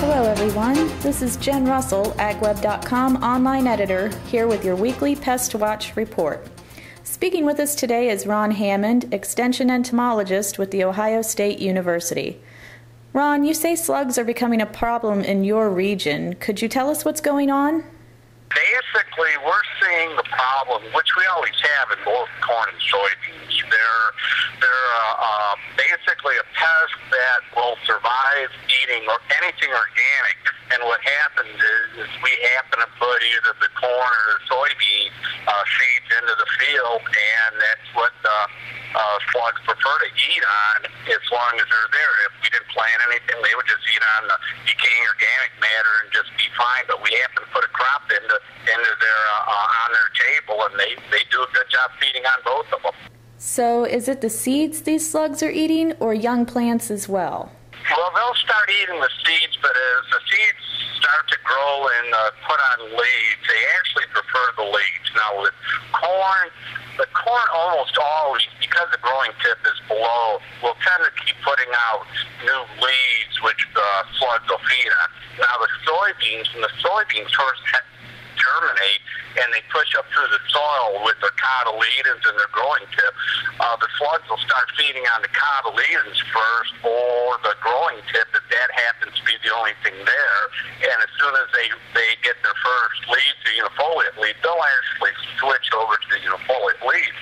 Hello everyone, this is Jen Russell, agweb.com online editor, here with your weekly Pest Watch report. Speaking with us today is Ron Hammond, extension entomologist with The Ohio State University. Ron, you say slugs are becoming a problem in your region. Could you tell us what's going on? Basically, we're seeing the problem, which we always have in both corn and soybeans. They're basically a pest that will survive eating or anything organic. And what happens is we happen to put either the corn or the soybean seeds into the field, and that's what slugs prefer to eat on as long as they're there. If we didn't plant anything, they would just eat on the decaying organic matter and just be fine. But we happen to put a crop into their on their table, and they do a good job feeding on both of them. So is it the seeds these slugs are eating, or young plants as well? Well, they'll start eating the seeds, but as the seeds start to grow and put on leaves, they actually prefer the leaves. Now with corn, the corn almost always, because the growing tip is below, will tend to keep putting out new leaves, which the slugs will feed on. Now the soybeans, when the soybeans first germinate and they push up through the soil with their cotyledons and their growing tip, the slugs will start feeding on the cotyledons first or the growing tip if that happens to be the only thing there. And as soon as they get their first leaves, the unifoliate leaf, they'll actually switch over to the unifoliate leaf.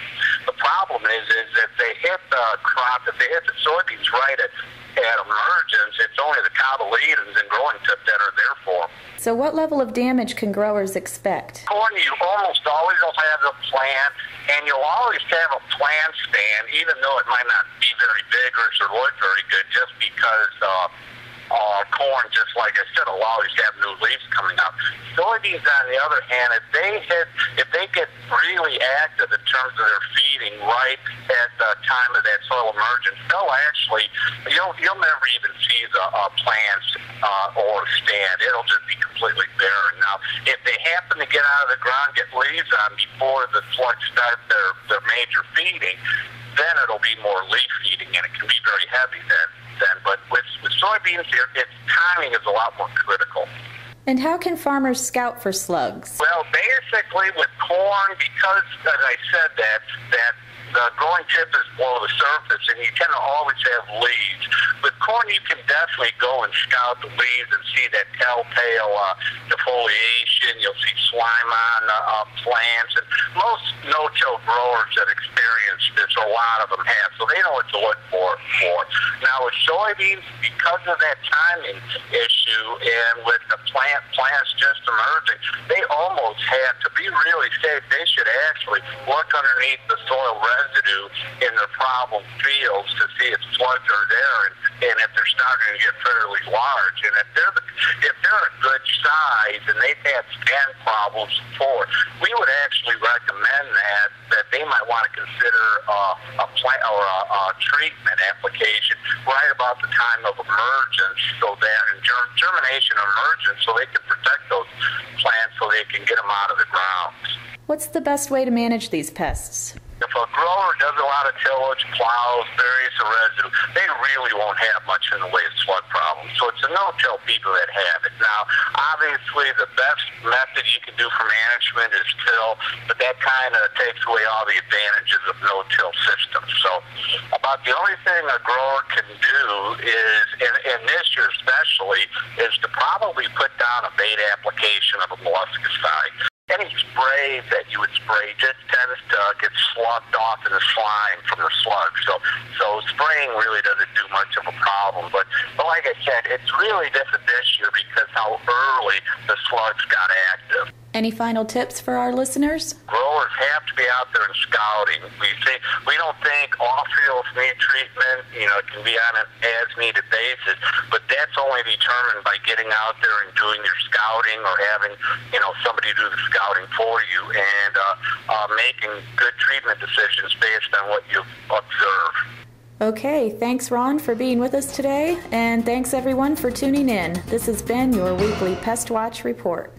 The problem is if they hit the crop, if they hit the soybeans right at emergence, it's only the cotyledons and growing tip that are there for them. So what level of damage can growers expect? Corn, you almost always will have a plant, and you'll always have a plant stand, even though it might not be very vigorous or look very good, just because corn, just like I said, will always have new leaves coming out. Soybeans, on the other hand, if they get really active in terms of their feeding right at the time of that soil emergence, they'll actually, you'll never even see the plants or stand. It'll just be completely barren. Now, if they happen to get out of the ground, get leaves on before the slugs start their major feeding, then it'll be more leaf feeding, and it can be very heavy then. But with soybeans, its timing is a lot more critical. And how can farmers scout for slugs? Well, basically with corn, because, as I said, that the growing tip is below the surface, and you tend to always have leaves. With corn, you can definitely go and scout the leaves and see that telltale defoliation. You'll see slime on plants, and most no-till growers that experience this, a lot of them have, so they know what to look for. Now with soybeans, because of that timing issue, and with the plants just emerging, they almost have to be really safe. They should actually look underneath the soil residue in their problem fields to see if slugs are there and if they're starting to get fairly large. And if they're a good size and they've had stand problems before, we would actually recommend that they might want to consider a plant or a treatment application right about the time of emergence, so that in germination emergence, so they can protect those plants so they can get them out of the ground. What's the best way to manage these pests? If a grower does a lot of tillage, plows, buries the residue, they really won't have much in the way of slug problems. So it's the no-till people that have it. Now, obviously, the best method you can do for management is till, but that kind of takes away all the advantages of no-till systems. So about the only thing a grower can do is, and this year especially, is to probably put down a bait application of a molluscicide. Any spray that you would spray just tends to get sloughed off in the slime from the slug. So spraying really doesn't do much of a problem. But like I said, it's really different this year because how early the slugs got active. Any final tips for our listeners? Growers have to be out there and scouting. We don't think all fields need treatment. It can be on an as-needed basis, but that's only determined by getting out there and doing your scouting or having somebody do the scouting for you and making good treatment decisions based on what you observe. Okay, thanks Ron for being with us today, and thanks everyone for tuning in. This has been your weekly Pest Watch report.